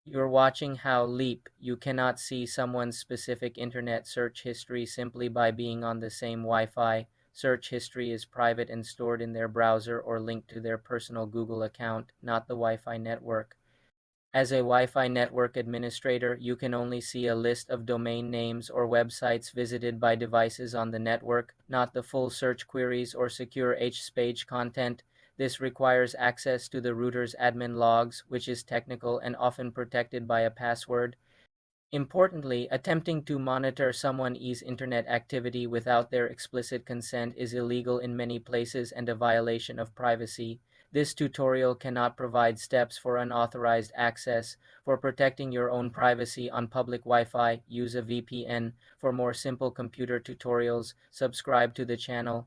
You're watching how Leap. You cannot see someone's specific internet search history simply by being on the same Wi Fi. Search history is private and stored in their browser or linked to their personal Google account, not the Wi Fi network. As a Wi Fi network administrator, you can only see a list of domain names or websites visited by devices on the network, not the full search queries or secure HSpage content. This requires access to the router's admin logs, which is technical and often protected by a password. Importantly, attempting to monitor someone's internet activity without their explicit consent is illegal in many places and a violation of privacy. This tutorial cannot provide steps for unauthorized access. For protecting your own privacy on public Wi Fi, use a VPN. For more simple computer tutorials, subscribe to the channel.